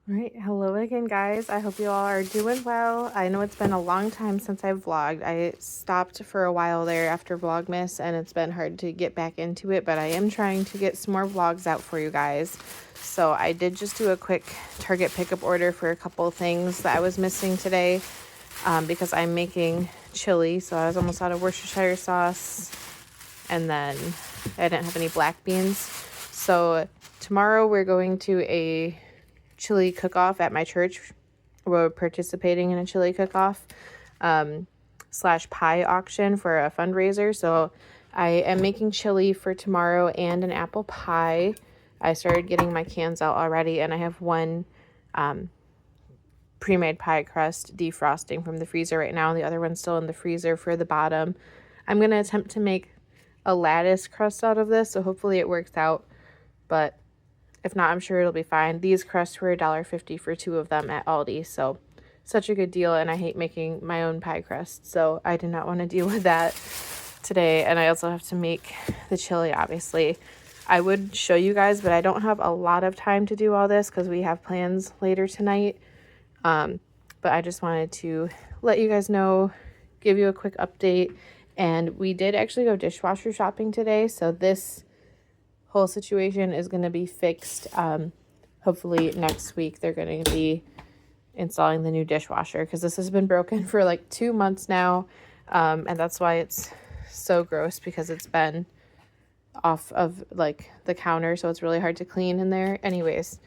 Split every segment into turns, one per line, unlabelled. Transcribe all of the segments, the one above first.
All right, hello again, guys. I hope you all are doing well. I know it's been a long time since I've vlogged. I stopped for a while there after Vlogmas, and it's been hard to get back into it, but I am trying to get some more vlogs out for you guys. So I did just do a quick Target pickup order for a couple of things that I was missing today because I'm making chili. So I was almost out of Worcestershire sauce, and then I didn't have any black beans. So tomorrow we're going to a chili cook-off at my church. We're participating in a chili cook-off slash pie auction for a fundraiser. So I am making chili for tomorrow and an apple pie. I started getting my cans out already, and I have one pre-made pie crust defrosting from the freezer right now. The other one's still in the freezer for the bottom. I'm going to attempt to make a lattice crust out of this, so hopefully it works out, but if not, I'm sure it'll be fine. These crusts were $1.50 for 2 of them at Aldi, so such a good deal, and I hate making my own pie crust, so I did not want to deal with that today. And I also have to make the chili, obviously. I would show you guys, but I don't have a lot of time to do all this because we have plans later tonight. But I just wanted to let you guys know, give you a quick update. And we did actually go dishwasher shopping today, so this whole situation is going to be fixed. Hopefully next week they're going to be installing the new dishwasher because this has been broken for like 2 months now, and that's why it's so gross, because it's been off of like the counter, so it's really hard to clean in there. Anyways,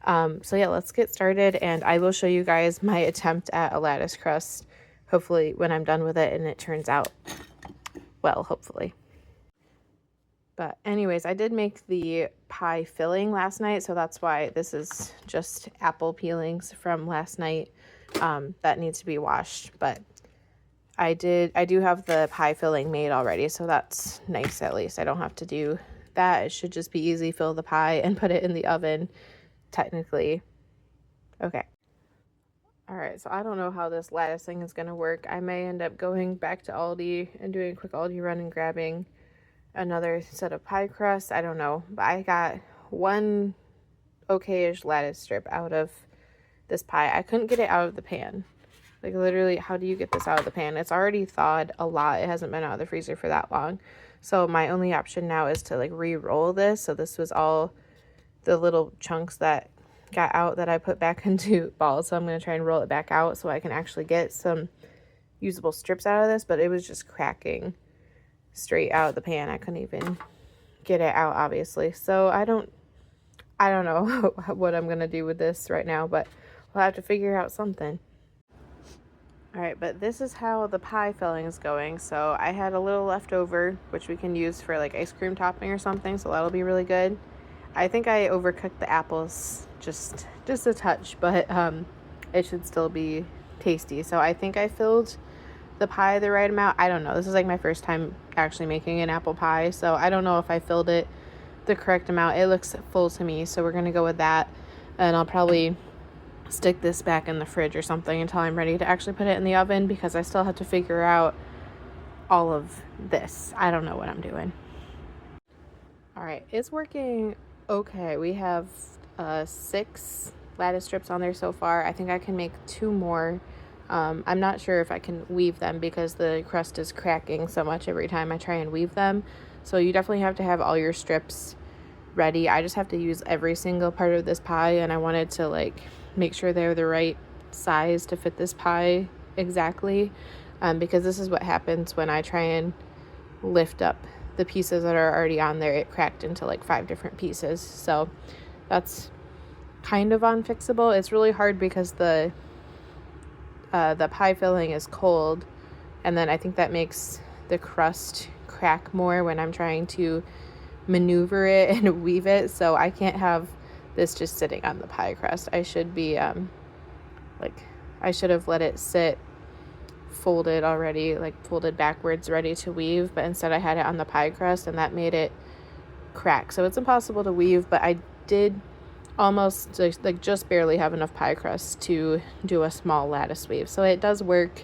so yeah, let's get started, and I will show you guys my attempt at a lattice crust, hopefully when I'm done with it and it turns out well, hopefully. But anyways, I did make the pie filling last night, so that's why this is just apple peelings from last night that needs to be washed. But I do have the pie filling made already, so that's nice. At least I don't have to do that. It should just be easy. Fill the pie and put it in the oven, technically. Okay. All right, so I don't know how this lattice thing is going to work. I may end up going back to Aldi and doing a quick Aldi run and grabbing another set of pie crust. I don't know, but I got one okay-ish lattice strip out of this pie. I couldn't get it out of the pan. Like, literally, how do you get this out of the pan? It's already thawed a lot. It hasn't been out of the freezer for that long. So my only option now is to like re-roll this. So this was all the little chunks that got out that I put back into balls. So I'm going to try and roll it back out so I can actually get some usable strips out of this, but it was just cracking straight out of the pan. I couldn't even get it out, obviously. So I don't know what I'm gonna do with this right now, but we'll have to figure out something. All right, but this is how the pie filling is going. So I had a little left over, which we can use for like ice cream topping or something, so that'll be really good. I think I overcooked the apples just a touch, but it should still be tasty. So I think I filled the pie the right amount. I don't know. This is like my first time actually making an apple pie, so I don't know if I filled it the correct amount. It looks full to me, so we're gonna go with that, and I'll probably stick this back in the fridge or something until I'm ready to actually put it in the oven, because I still have to figure out all of this. I don't know what I'm doing. All right, it's working okay. We have 6 lattice strips on there so far. I think I can make 2 more. I'm not sure if I can weave them because the crust is cracking so much every time I try and weave them. So you definitely have to have all your strips ready. I just have to use every single part of this pie, and I wanted to like make sure they're the right size to fit this pie exactly, because this is what happens when I try and lift up the pieces that are already on there. It cracked into like 5 different pieces, so that's kind of unfixable. It's really hard because the pie filling is cold, and then I think that makes the crust crack more when I'm trying to maneuver it and weave it. So I can't have this just sitting on the pie crust. I should be I should have let it sit folded already, like folded backwards, ready to weave, but instead I had it on the pie crust, and that made it crack. So it's impossible to weave, but I did almost like just barely have enough pie crust to do a small lattice weave. So it does work.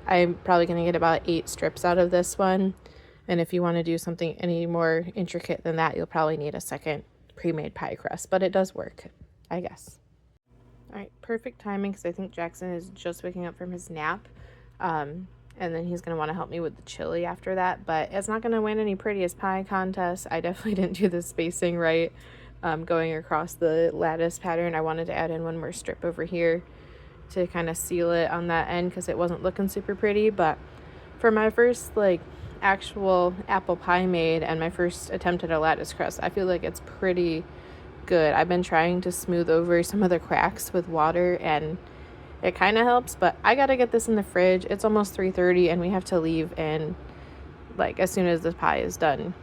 I'm probably going to get about 8 strips out of this one. And if you want to do something any more intricate than that, you'll probably need a second pre-made pie crust, but it does work, I guess. All right, perfect timing because I think Jackson is just waking up from his nap. And then he's going to want to help me with the chili after that. But it's not going to win any prettiest pie contest. I definitely didn't do the spacing right going across the lattice pattern. I wanted to add in one more strip over here to kind of seal it on that end because it wasn't looking super pretty. But for my first like actual apple pie made and my first attempt at a lattice crust, I feel like it's pretty good. I've been trying to smooth over some of the cracks with water and it kind of helps, but I gotta get this in the fridge. It's almost 3:30 and we have to leave, and like as soon as the pie is done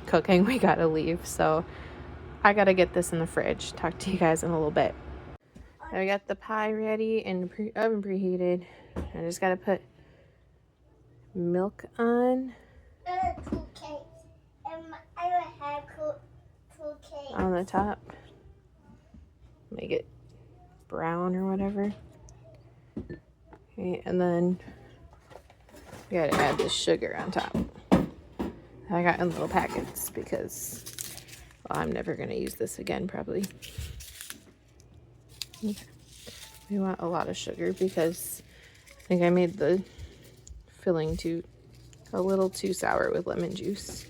cooking, we gotta leave. So I gotta get this in the fridge. Talk to you guys in a little bit. I got the pie ready and oven preheated. I just gotta put milk on. On the top. Make it brown or whatever. Okay, and then we gotta add the sugar on top. I got in little packets because, well, I'm never gonna use this again probably. Okay. We want a lot of sugar because I think I made the filling a little too sour with lemon juice.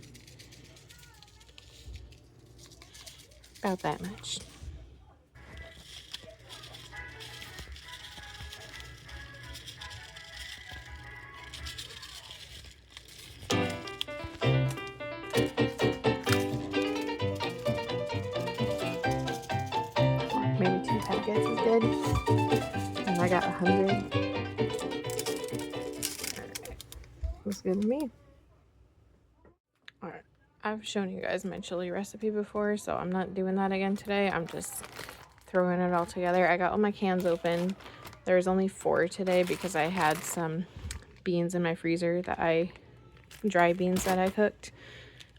About that much. Maybe 2 packets is good. And I got 100. Alright. Looks good to me. Alright. I've shown you guys my chili recipe before, so I'm not doing that again today. I'm just throwing it all together. I got all my cans open. There's only 4 today because I had some beans in my freezer dry beans that I cooked.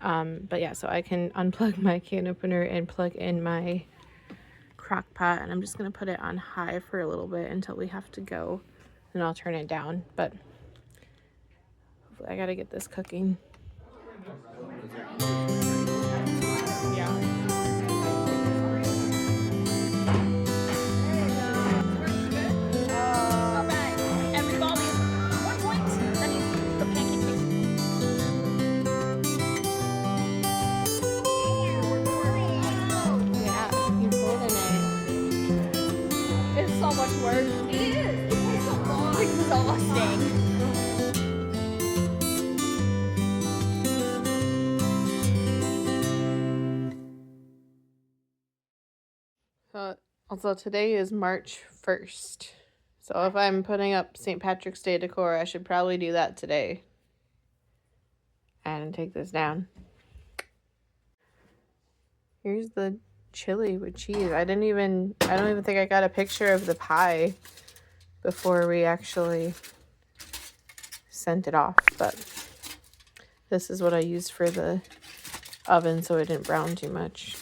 But yeah, so I can unplug my can opener and plug in my crock pot, and I'm just gonna put it on high for a little bit until we have to go, and I'll turn it down. But hopefully I gotta get this cooking. Also, today is March 1st. So if I'm putting up St. Patrick's Day decor, I should probably do that today. And take this down. Here's the chili with cheese. I don't even think I got a picture of the pie before we actually sent it off. But this is what I used for the oven so it didn't brown too much.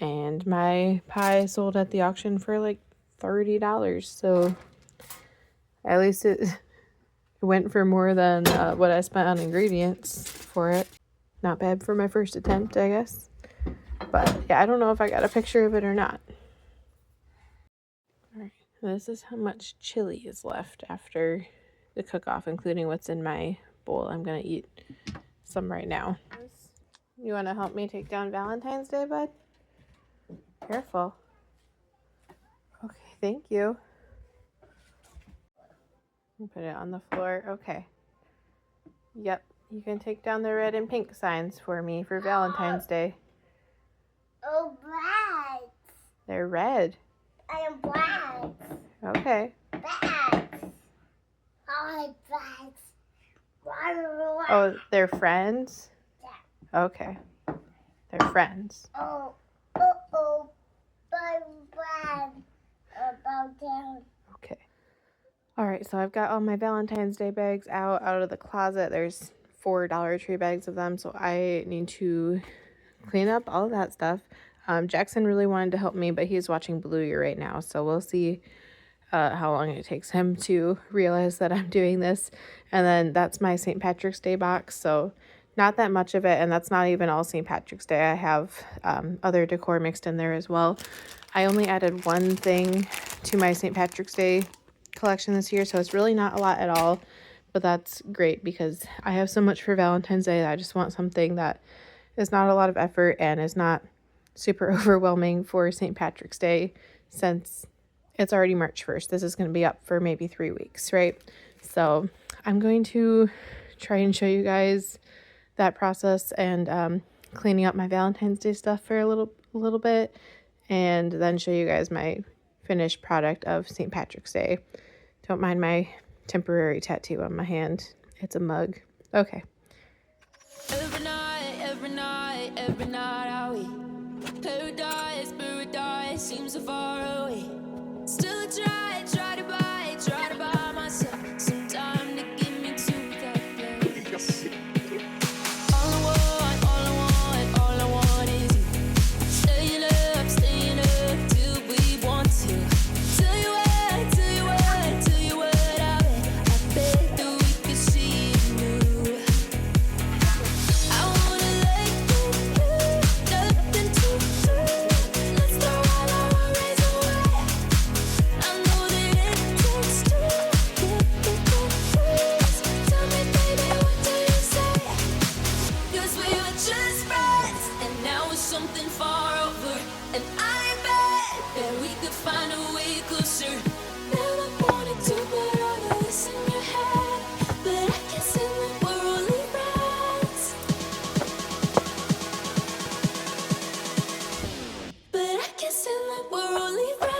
And my pie sold at the auction for like $30. So at least it went for more than what I spent on ingredients for it. Not bad for my first attempt, I guess. But yeah, I don't know if I got a picture of it or not. All right, this is how much chili is left after the cook-off, including what's in my bowl. I'm gonna eat some right now. You wanna help me take down Valentine's Day, bud? Careful. Okay, thank you. Put it on the floor. Okay. Yep, you can take down the red and pink signs for me for Valentine's Day.
Oh, black.
They're red.
I am black.
Okay.
Black. Hi, black.
Oh, they're friends?
Yeah.
Okay. They're friends.
Oh. Black. About down.
Okay. All right, so I've got all my Valentine's Day bags out of the closet. There's 4 Dollar Tree bags of them, so I need to clean up all of that stuff. Jackson really wanted to help me, but he's watching Bluey right now, so we'll see how long it takes him to realize that I'm doing this. And then that's my St. Patrick's Day box, so not that much of it, and that's not even all St. Patrick's Day. I have other decor mixed in there as well. I only added one thing to my St. Patrick's Day collection this year, so it's really not a lot at all, but that's great because I have so much for Valentine's Day that I just want something that is not a lot of effort and is not super overwhelming for St. Patrick's Day, since it's already March 1st. This is going to be up for maybe 3 weeks, right? So I'm going to try and show you guys that process and cleaning up my Valentine's Day stuff for a little bit, and then show you guys my finished product of St. Patrick's Day. Don't mind my temporary tattoo on my hand. It's a mug. Okay.
Every night are we paradise seems so far away. Still I try to buy myself some time to get me to that place. All I want is you. Staying up till we want to. Tell you what, I bet that we could see it new. I wanna let you, nothing to do. Let's throw all our worries away. I know that it takes two to get the truth. Tell me, baby, what do you say? 'Cause we were just friends, and now it's something far over. And I bet that we could find a way closer. Never wanted to put all of this in your head, but I guess in the we're only friends. But I guess in the we're only friends.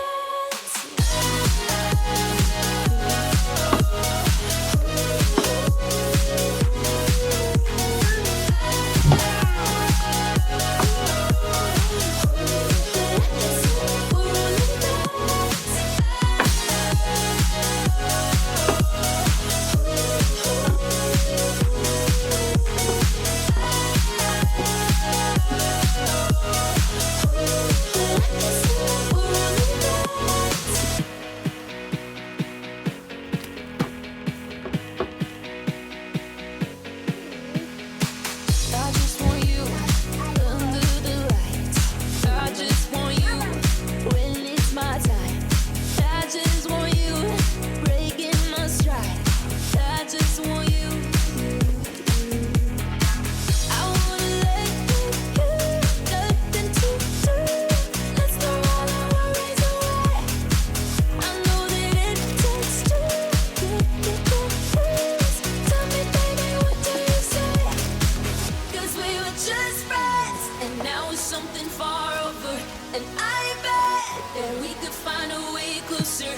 I just want you under the lights. I just want you when it's my time. I just want you breaking my stride. I just want you. I wanna let you, nothing to do. Let's throw all our worries away. I know that it takes two to get the truth. Tell me, baby, what do you say? 'Cause we were just friends, and now it's something far over. And I bet that we could find a way closer.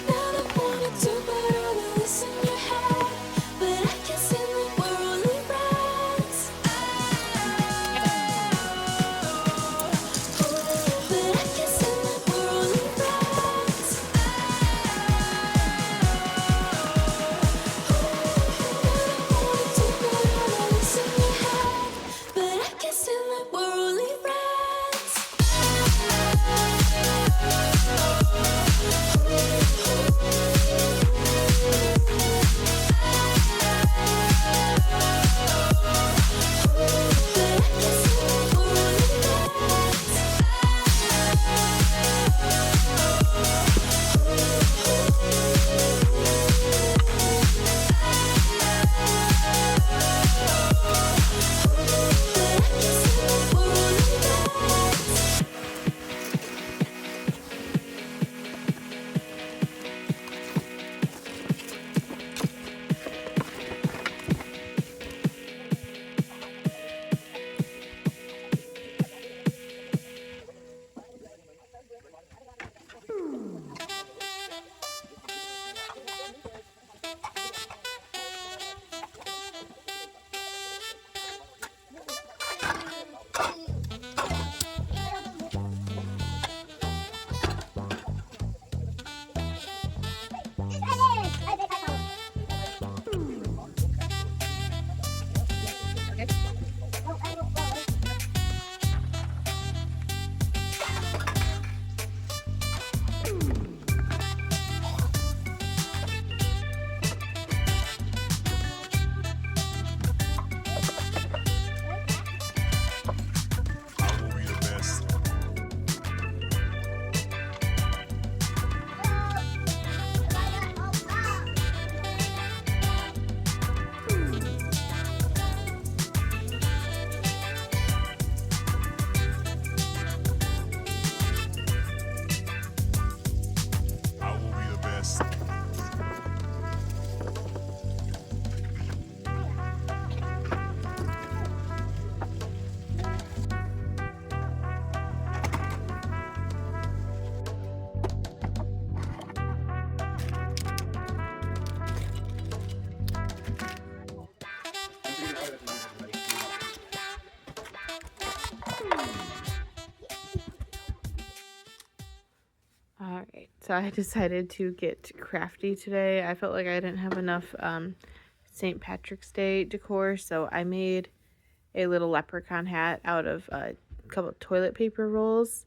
Never wanted to put all of this in your head, but I guess in the we're only friends. But I guess in the we're only friends. Never wanted to put all of this in your head, but I guess in the we're only friends.
Alright, so I decided to get crafty today. I felt like I didn't have enough St. Patrick's Day decor, so I made a little leprechaun hat out of a couple of toilet paper rolls.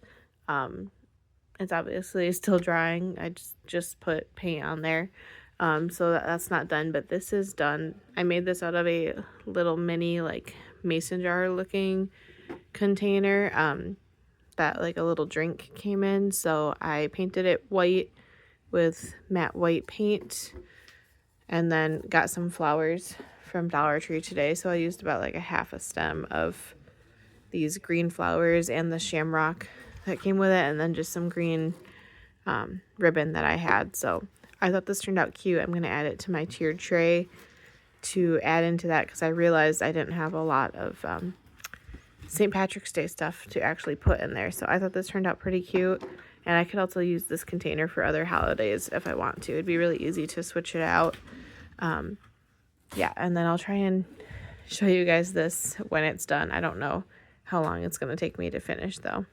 It's obviously still drying. I just put paint on there. So that's not done, but this is done. I made this out of a little mini like mason jar looking container that like a little drink came in. So I painted it white with matte white paint and then got some flowers from Dollar Tree today. So I used about like a half a stem of these green flowers and the shamrock that came with it, and then just some green ribbon that I had. So I thought this turned out cute. I'm going to add it to my tiered tray to add into that because I realized I didn't have a lot of St. Patrick's Day stuff to actually put in there. So I thought this turned out pretty cute. And I could also use this container for other holidays if I want to. It'd be really easy to switch it out. Yeah, and then I'll try and show you guys this when it's done. I don't know how long it's going to take me to finish though.